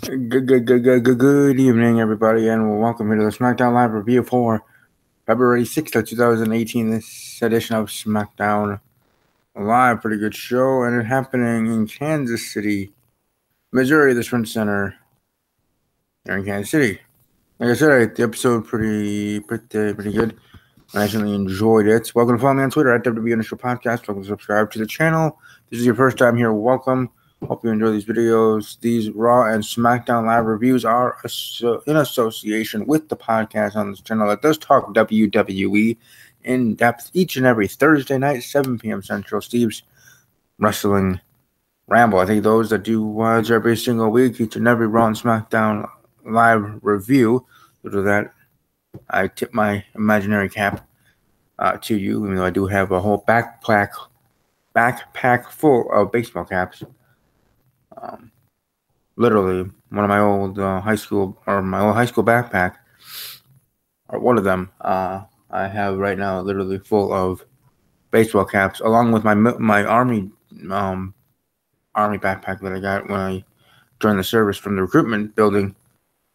Good evening, everybody, and welcome to the SmackDown Live review for February 6th of 2018. This edition of SmackDown Live, pretty good show, and it's happening in Kansas City, Missouri, the Sprint Center here in Kansas City. Like I said, the episode pretty good. I actually enjoyed it. Welcome to follow me on Twitter at WWE Podcast. Welcome to subscribe to the channel. If this is your first time here, welcome. Hope you enjoy these videos. These Raw and SmackDown Live reviews are in association with the podcast on this channel that does talk WWE in depth each and every Thursday night, 7 p.m. Central. Steve's Wrestling Ramble. I think those that do watch every single week, each and every Raw and SmackDown Live review, so that I tip my imaginary cap to you, even though I do have a whole backpack full of baseball caps. Literally, one of my old high school backpack, or one of them, I have right now literally full of baseball caps, along with my army backpack that I got when I joined the service from the recruitment building.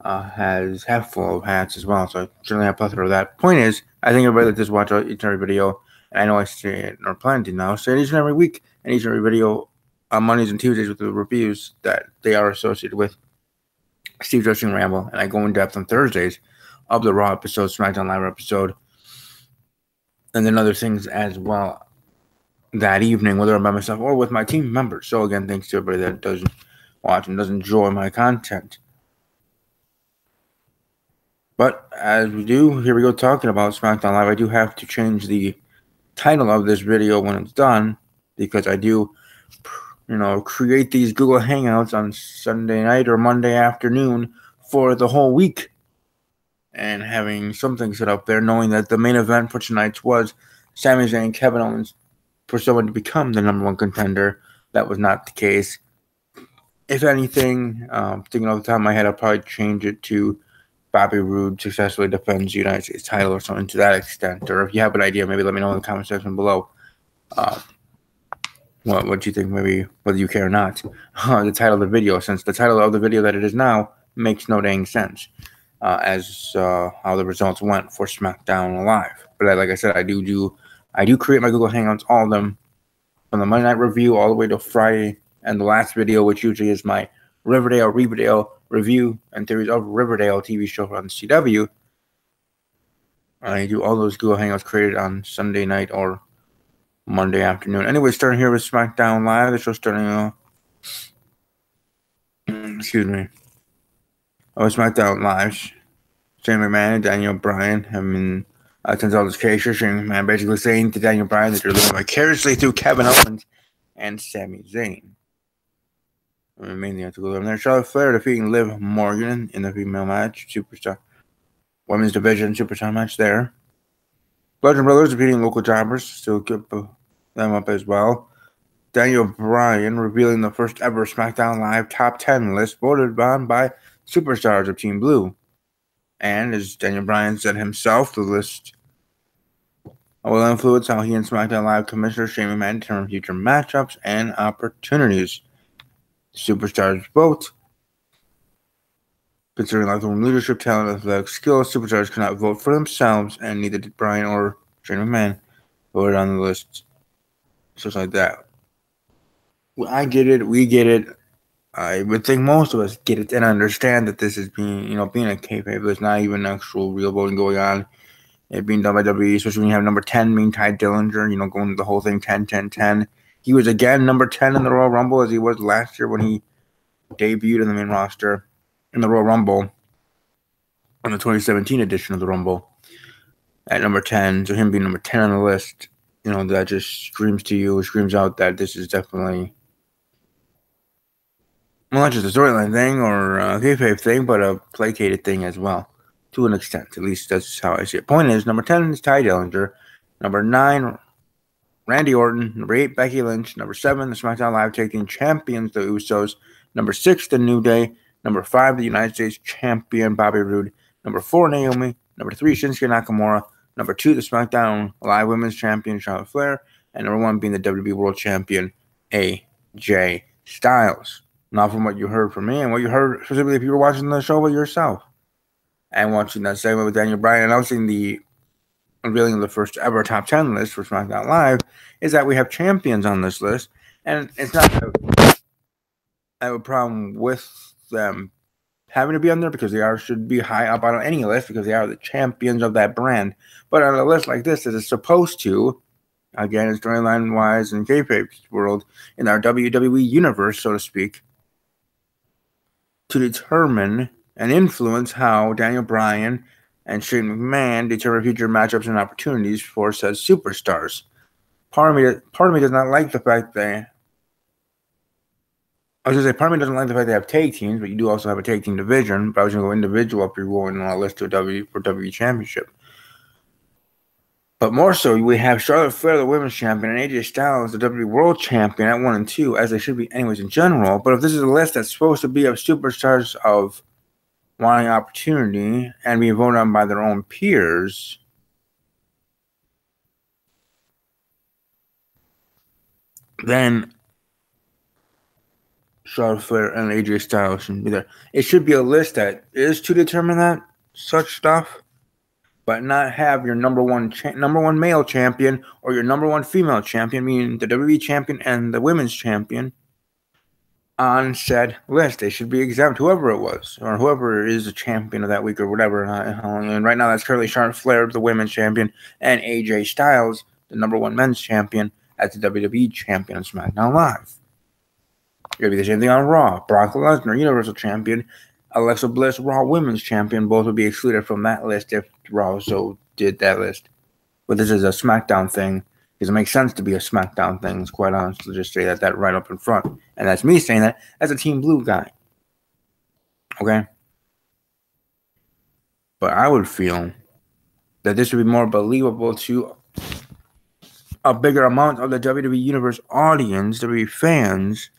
Has half full of hats as well, so I certainly have a plethora of that. Point is, I think everybody that just watch each and every video, and I know I say it, or plan to now, say it each and every week, and each and every video on Mondays and Tuesdays with the reviews that they are associated with Steve's Wrestling Ramble, and I go in depth on Thursdays of the Raw episode, SmackDown Live episode, and then other things as well that evening, whether I'm by myself or with my team members. So again, thanks to everybody that does watch and does enjoy my content. But as we do, here we go talking about SmackDown Live. I do have to change the title of this video when it's done, because I do, create these Google Hangouts on Sunday night or Monday afternoon for the whole week. And having something set up there, knowing that the main event for tonight was Sami Zayn and Kevin Owens for someone to become the number one contender. That was not the case. If anything, thinking off the top of my head, I'll probably change it to Bobby Roode successfully defends the United States title or something to that extent. Or if you have an idea, maybe let me know in the comment section below. What you think, maybe whether you care or not. The title of the video, since the title of the video that it is now makes no dang sense as how the results went for SmackDown Live. But like I said, I do create my Google Hangouts, all of them, from the Monday night review all the way to Friday, and the last video, which usually is my Riverdale review and theories of Riverdale TV show on CW. I do all those Google Hangouts created on Sunday night or Monday afternoon. Anyway, starting here with SmackDown Live. The show starting SmackDown Live. Shane McMahon and Daniel Bryan turns out this case, Shane McMahon basically saying to Daniel Bryan that you're living vicariously through Kevin Owens and Sami Zayn. Mainly have to go there. Charlotte Flair defeating Liv Morgan in the female match, Superstar Women's Division Superstar match there. Bludgeon Brothers defeating local jobbers, still keep them up as well. Daniel Bryan revealing the first ever SmackDown Live Top 10 list voted on by superstars of Team Blue. And as Daniel Bryan said himself, the list will influence how he and SmackDown Live Commissioner Shane McMahon determine future matchups and opportunities. Superstars vote. Considering locker room leadership, talent, and athletic skills, superstars cannot vote for themselves, and neither did Bryan or Shane McMahon voted on the list. Just like that. Well, I get it. We get it. I would think most of us get it and understand that this is being a kayfabe. There's not even actual real voting going on. It being done by WWE, especially when you have number 10 being Ty Dillinger, going the whole thing 10-10-10. He was again number 10 in the Royal Rumble, as he was last year when he debuted in the main roster in the Royal Rumble on the 2017 edition of the Rumble at number 10. So him being number 10 on the list, that just screams out that this is definitely, well, not just a storyline thing or a kayfabe thing, but a placated thing as well, to an extent. At least that's how I see it. Point is, number 10 is Ty Dillinger. Number 9, Randy Orton. Number 8, Becky Lynch. Number 7, the SmackDown Live Tag Team Champions, the Usos. Number 6, the New Day. Number 5, the United States Champion, Bobby Roode. Number 4, Naomi. Number 3, Shinsuke Nakamura. Number 2, the SmackDown Live Women's Champion, Charlotte Flair. And number 1 being the WWE World Champion, AJ Styles. not from what you heard from me and what you heard specifically if you were watching the show by yourself and watching that segment with Daniel Bryan announcing the unveiling of the first ever top 10 list for SmackDown Live, is that we have champions on this list, and it's not that I have a problem with them having to be on there because they should be high up on any list because they are the champions of that brand. But on a list like this, it is supposed to, again, storyline wise in kayfabe world, in our WWE universe, so to speak, to determine and influence how Daniel Bryan and Shane McMahon determine future matchups and opportunities for said superstars. Part of me does not like the fact that part of me doesn't like the fact they have tag teams, but you do also have a tag team division. But I was going to go individual if you're going on a list to WWE Championship. But more so, we have Charlotte Flair, the Women's Champion, and AJ Styles, the WWE World Champion, at 1 and 2, as they should be anyways in general. But if this is a list that's supposed to be of superstars of wanting opportunity and being voted on by their own peers, then Charlotte Flair and AJ Styles shouldn't be there. It should be a list that is to determine that such stuff, but not have your number one male champion or your number one female champion, meaning the WWE champion and the women's champion, on said list. They should be exempt, whoever it was, or whoever is the champion of that week or whatever. And right now, that's currently Charlotte Flair, the women's champion, and AJ Styles, the number one men's champion, as the WWE champion on SmackDown Live. It's going to be the same thing on Raw. Brock Lesnar, Universal Champion. Alexa Bliss, Raw Women's Champion. Both would be excluded from that list if Raw so did that list. But this is a SmackDown thing, because it makes sense to be a SmackDown thing. It's quite honest to just say that right up in front. And that's me saying that as a Team Blue guy. Okay? But I would feel that this would be more believable to a bigger amount of the WWE Universe audience, WWE fans,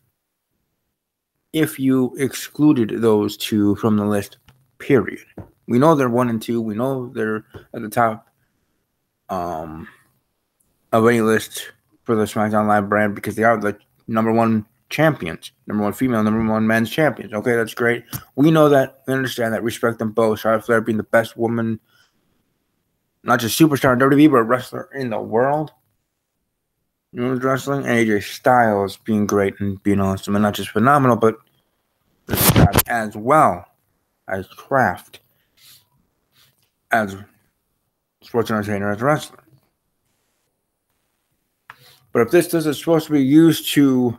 if you excluded those two from the list, period. We know they're 1 and 2. We know they're at the top of any list for the SmackDown Live brand because they are the number one champions, number one female, number one men's champions. Okay, that's great. We know that. We understand that. Respect them both. Charlotte Flair being the best woman, not just superstar in WWE, but wrestler in the world. Women's wrestling, and AJ Styles being great and being awesome, and not just phenomenal, but as well as craft, as sports entertainer, as wrestler. But if this is supposed to be used to,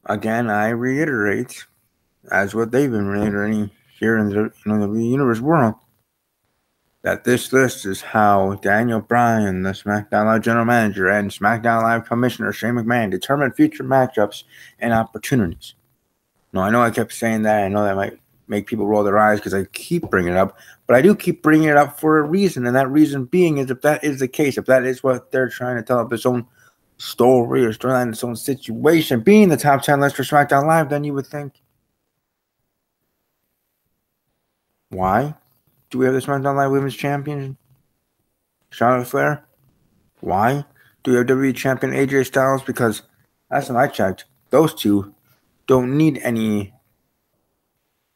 again, I reiterate, as what they've been reiterating here in the universe world, that this list is how Daniel Bryan, the SmackDown Live General Manager, and SmackDown Live Commissioner Shane McMahon determine future matchups and opportunities. No, I know I kept saying that. I know that might make people roll their eyes because I keep bringing it up. But I do keep bringing it up for a reason, and that reason being is if that is the case, if that is what they're trying to tell up its own story or storyline, its own situation, being the top 10 list for SmackDown Live, then you would think, why do we have the SmackDown Live Women's Champion, Charlotte Flair? Why do we have WWE Champion AJ Styles? Because last time I checked, those two don't need any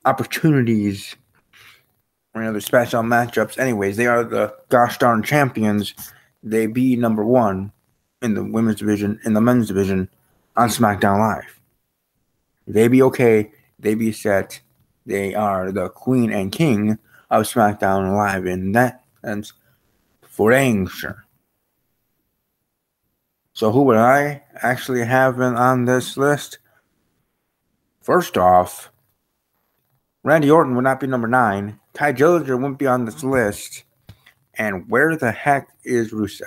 opportunities or any other special matchups. Anyways, they are the gosh darn champions. They be number one in the women's division, in the men's division on SmackDown Live. They be okay. They be set. They are the queen and king of SmackDown Live in that sense, for dang sure. So who would I actually have on this list? First off, Randy Orton would not be number 9. Ty Dillinger wouldn't be on this list. And where the heck is Rusev?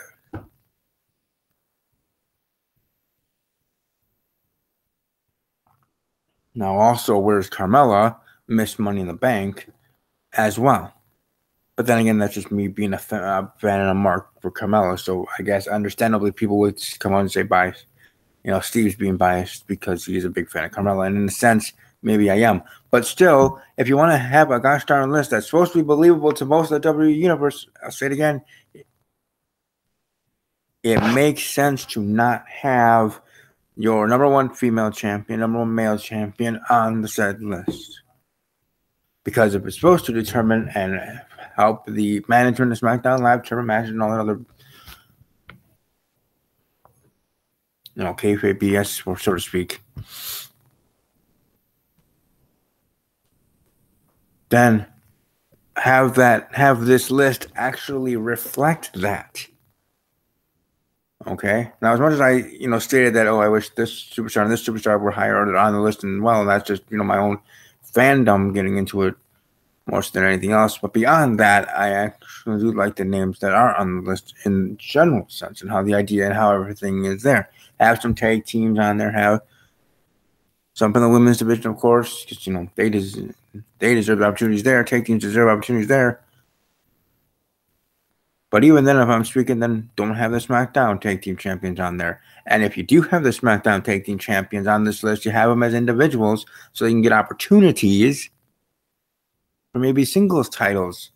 Now also, where's Carmella? Missed Money in the Bank as well. But then again, that's just me being a fan and a mark for Carmella. So I guess understandably people would come on and say bias. You know, Steve's being biased because he's a big fan of Carmella. And in a sense, maybe I am. But still, if you want to have a gosh darn list that's supposed to be believable to most of the WWE Universe, I'll say it again, it makes sense to not have your number one female champion, number one male champion on the said list. Because it was supposed to determine and help the management of SmackDown Live determine matches and all that other, kayfabe BS, or so to speak. Then have this list actually reflect that. Okay. Now, as much as I, stated that, I wish this superstar and this superstar were higher on the list, and well, that's just, my own fandom getting into it more than anything else. But beyond that, I actually do like the names that are on the list in general sense, and how the idea and how everything is there. Have some tag teams on there. Have some in the women's division, of course, because they deserve the opportunities there. Tag teams deserve opportunities there. But even then, if I'm speaking, then don't have the SmackDown Tag Team Champions on there. And if you do have the SmackDown Tag Team Champions on this list, you have them as individuals so they can get opportunities for maybe singles titles.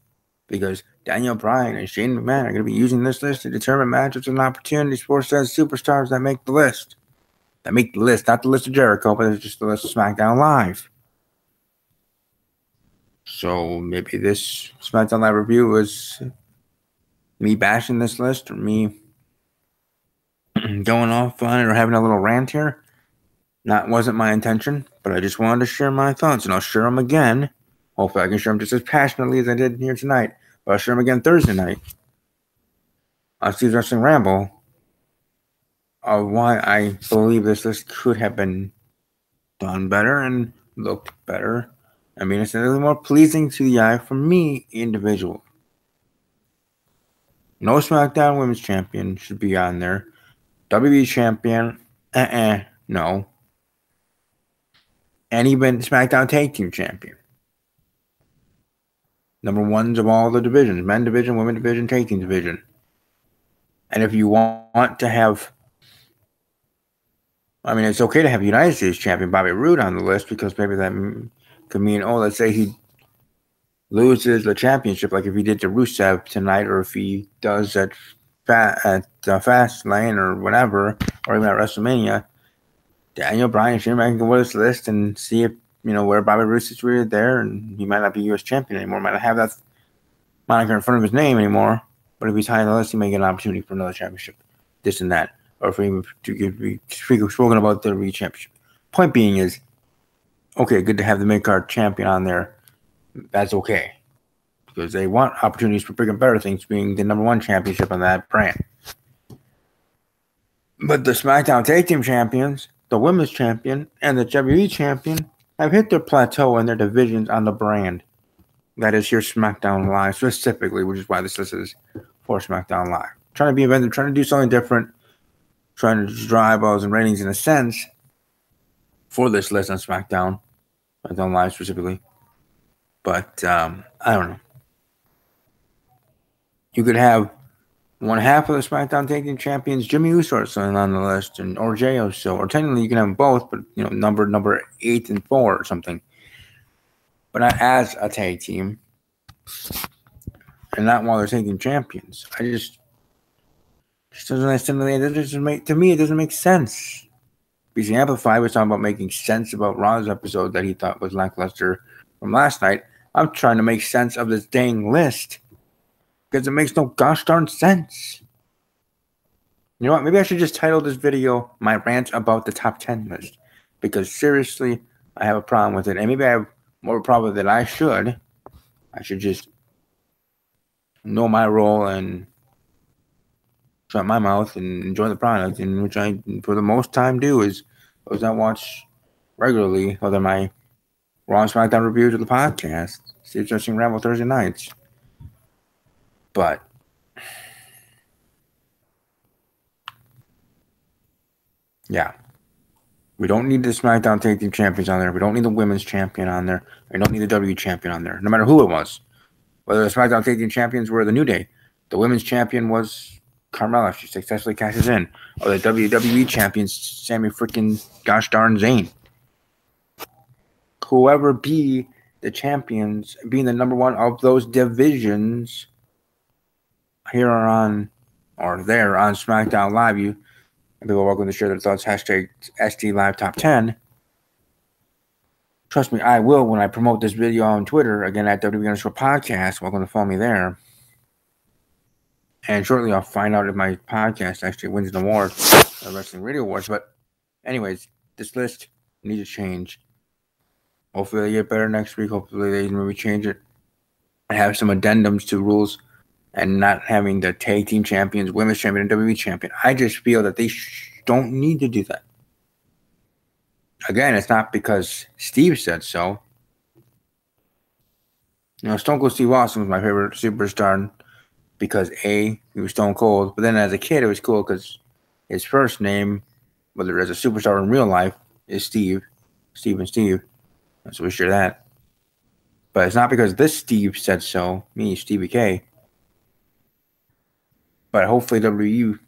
Because Daniel Bryan and Shane McMahon are going to be using this list to determine matchups and opportunities for said superstars that make the list. That make the list, not the list of Jericho, but it's just the list of SmackDown Live. So maybe this SmackDown Live review was me bashing this list, or me going off on it, or having a little rant here. That wasn't my intention, but I just wanted to share my thoughts, and I'll share them again. Hopefully I can share them just as passionately as I did here tonight, but I'll share them again Thursday night on Steve's Wrestling Ramble of why I believe this list could have been done better and looked better. I mean, it's a little more pleasing to the eye for me individually. No SmackDown Women's Champion should be on there. WWE Champion, no. And even SmackDown Tag Team Champion. Number ones of all the divisions. Men division, women division, tag team division. And if you want to have, it's okay to have United States Champion Bobby Roode on the list, because maybe that could mean, let's say he loses the championship, like if he did to Rusev tonight, or if he does at Fastlane or whatever, or even at WrestleMania, Daniel Bryan and Shane McMahon can go this list and see if, where Bobby Roode is situated there, and he might not be U.S. champion anymore, might not have that moniker in front of his name anymore, but if he's high on the list, he may get an opportunity for another championship, this and that, or if he be spoken about the WWE championship. Point being is, okay, good to have the mid-card champion on there. That's okay, because they want opportunities for bigger and better things, being the number one championship on that brand. But the SmackDown Tag Team Champions, the Women's Champion, and the WWE Champion have hit their plateau in their divisions on the brand. That is here SmackDown Live specifically, which is why this list is for SmackDown Live. Trying to be inventive, trying to do something different, trying to drive balls and ratings in a sense for this list on SmackDown Live specifically. But I don't know. You could have one half of the SmackDown Tag Team Champions, Jimmy Uso, on the list, or Jey Uso, or technically you can have them both, but number 8 and 4 or something. But not as a tag team, and not while they're tag team champions. I just doesn't understand. To me, it doesn't make sense. BC Amplify was talking about making sense about Raw's episode that he thought was lackluster from last night. I'm trying to make sense of this dang list, because it makes no gosh darn sense. You know what? Maybe I should just title this video "My Rant About the Top 10 List," because seriously, I have a problem with it, and maybe I have more of a problem than I should. I should just know my role and shut my mouth and enjoy the product, and which I, for the most time, do is those I watch regularly, whether my Raw and SmackDown reviews or the podcast. Steve's Wrestling Ramble Thursday nights. But yeah, we don't need the SmackDown Tag Team Champions on there. We don't need the Women's Champion on there. We don't need the WWE Champion on there, no matter who it was. Whether the SmackDown Tag Team Champions were the New Day, the Women's Champion was Carmella, she successfully cashes in, or the WWE Champions, Sammy freaking gosh darn Zayn. Whoever be the champions, being the number one of those divisions here on, or there on SmackDown Live, And people are welcome to share their thoughts. Hashtag SD Live Top 10. Trust me, I will when I promote this video on Twitter. Again, at WWE_podcast. Welcome to follow me there. And shortly I'll find out if my podcast actually wins an award. The Wrestling Radio Awards. But anyways, this list needs to change. Hopefully they get better next week. Hopefully they maybe change it. And have some addendums to rules. And not having the tag team champions, women's champion, and WWE champion. I just feel that they don't need to do that. Again, it's not because Steve said so. You know, Stone Cold Steve Austin was my favorite superstar because A, he was Stone Cold. But then as a kid, it was cool because his first name, whether as a superstar in real life, is Steve. Steve and Steve. So we share that. But it's not because this Steve said so. Me, Stevie K. But hopefully WWE, if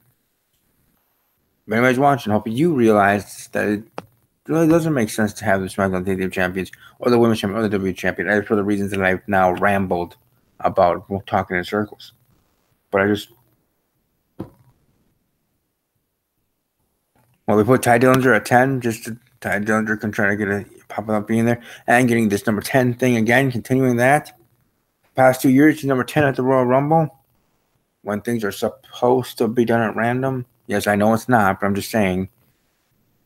anybody's watching, hopefully you realize that it really doesn't make sense to have the SmackDown Tag Team Champions or the Women's Champion or the WWE Champion. As for the reasons that I've now rambled about talking in circles. But I just... Well, we put Ty Dillinger at 10, just to Ty Dillinger can try to get a pop up being there. And getting this number 10 thing again, continuing that. Past 2 years, he's number 10 at the Royal Rumble. When things are supposed to be done at random. Yes, I know it's not, but I'm just saying,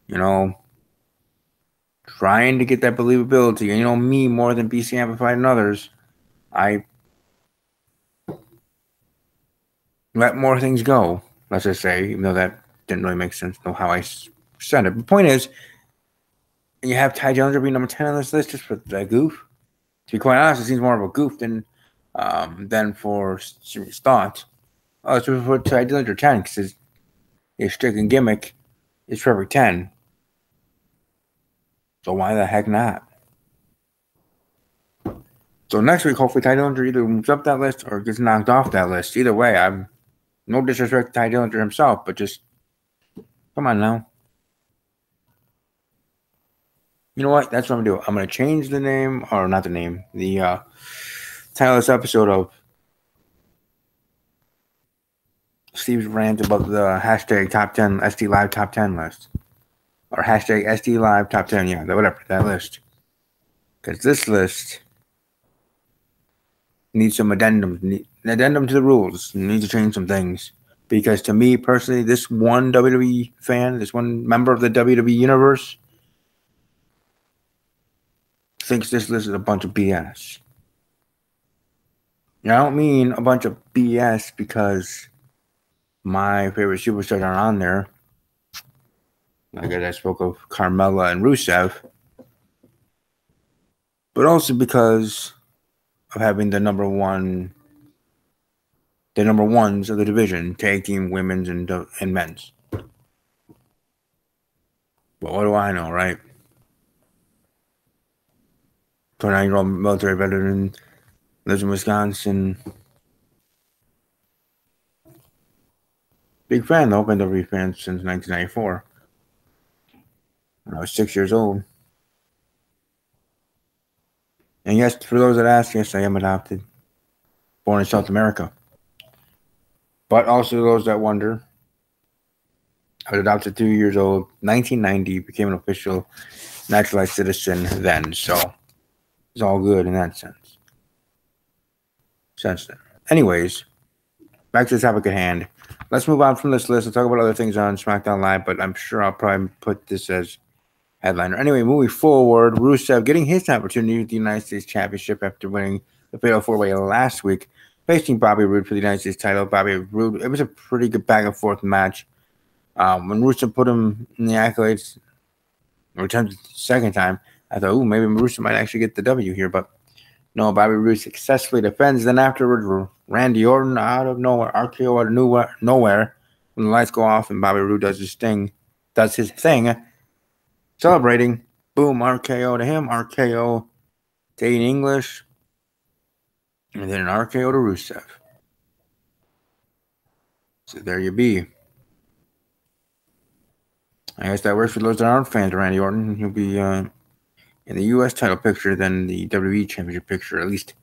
you know, trying to get that believability. And you know me more than BC Amplified and others. I let more things go, let's just say, even though that didn't really make sense, know how I said it. The point is, you have Ty Dillinger being number 10 on this list just for the goof. To be quite honest, it seems more of a goof than for serious thought. Oh, so we put Ty Dillinger 10 because his shtick and gimmick is perfect 10. So why the heck not? So next week, hopefully Ty Dillinger either moves up that list or gets knocked off that list. Either way, I'm no disrespect to Ty Dillinger himself, but just come on now. You know what? That's what I'm going to do. I'm going to change the name, or not the name, the title of this episode of Steve's rant about the hashtag Top 10 SD Live Top 10 list. Or hashtag SD Live Top 10, yeah, whatever, that list. Because this list needs some addendums, an addendum to the rules. Needs to change some things. Because to me, personally, this one WWE fan, this one member of the WWE Universe, thinks this list is a bunch of BS. Now, I don't mean a bunch of BS because my favorite superstars aren't on there. Like I spoke of Carmella and Rusev. But also because of having the number ones of the division, tag team, women's, and men's. But what do I know, right? 29-year-old military veteran, lives in Wisconsin. Big fan, though. Been a WWE fan since 1994. When I was 6 years old. And yes, for those that ask, yes, I am adopted. Born in South America. But also those that wonder, I was adopted 2 years old, 1990, became an official naturalized citizen then. So it's all good in that sense. Anyways, back to the topic at hand. Let's move on from this list and talk about other things on SmackDown Live, but I'm sure I'll probably put this as headliner. Anyway, moving forward, Rusev getting his opportunity with the United States Championship after winning the Fatal 4-Way last week, facing Bobby Roode for the United States title. Bobby Roode, it was a pretty good back and forth match. When Rusev put him in the accolades, or attempted the second time, I thought, ooh, maybe Rusev might actually get the W here, but no, Bobby Roode successfully defends. Then afterwards, Randy Orton out of nowhere, RKO out of nowhere, when the lights go off and Bobby Roode does his thing, celebrating. Boom, RKO to him, RKO to Aiden English, and then an RKO to Rusev. So there you be. I guess that works for those that aren't fans of Randy Orton. He'll be in the U.S. title picture than the WWE Championship picture, at least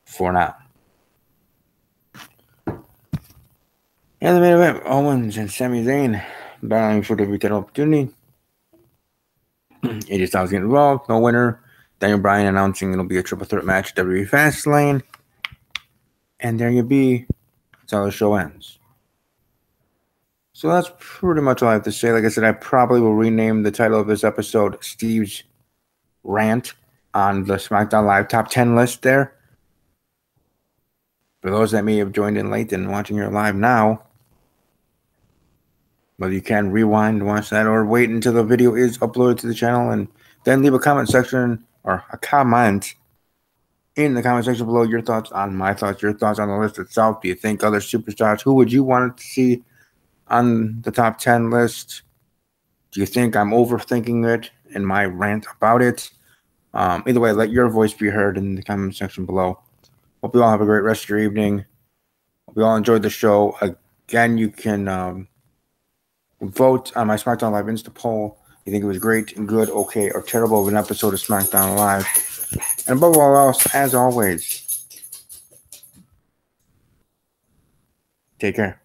for now. And the main event, Owens and Sami Zayn battling for the title opportunity. AJ Styles getting involved, no winner. Daniel Bryan announcing it'll be a triple threat match at WWE Fastlane. And there you be. That's how the show ends. So that's pretty much all I have to say. Like I said, I probably will rename the title of this episode Steve's Rant on the SmackDown Live Top 10 list there. For those that may have joined in late and watching here live now, well, you can rewind and watch that or wait until the video is uploaded to the channel and then leave a comment section or a comment in the comment section below your thoughts on my thoughts, your thoughts on the list itself. Do you think other superstars? Who would you want to see on the top 10 list? Do you think I'm overthinking it in my rant about it? Either way, let your voice be heard in the comment section below. Hope you all have a great rest of your evening. Hope you all enjoyed the show. Again, you can vote on my SmackDown Live Insta poll. You think it was great, good, okay, or terrible of an episode of SmackDown Live. And above all else, as always, take care.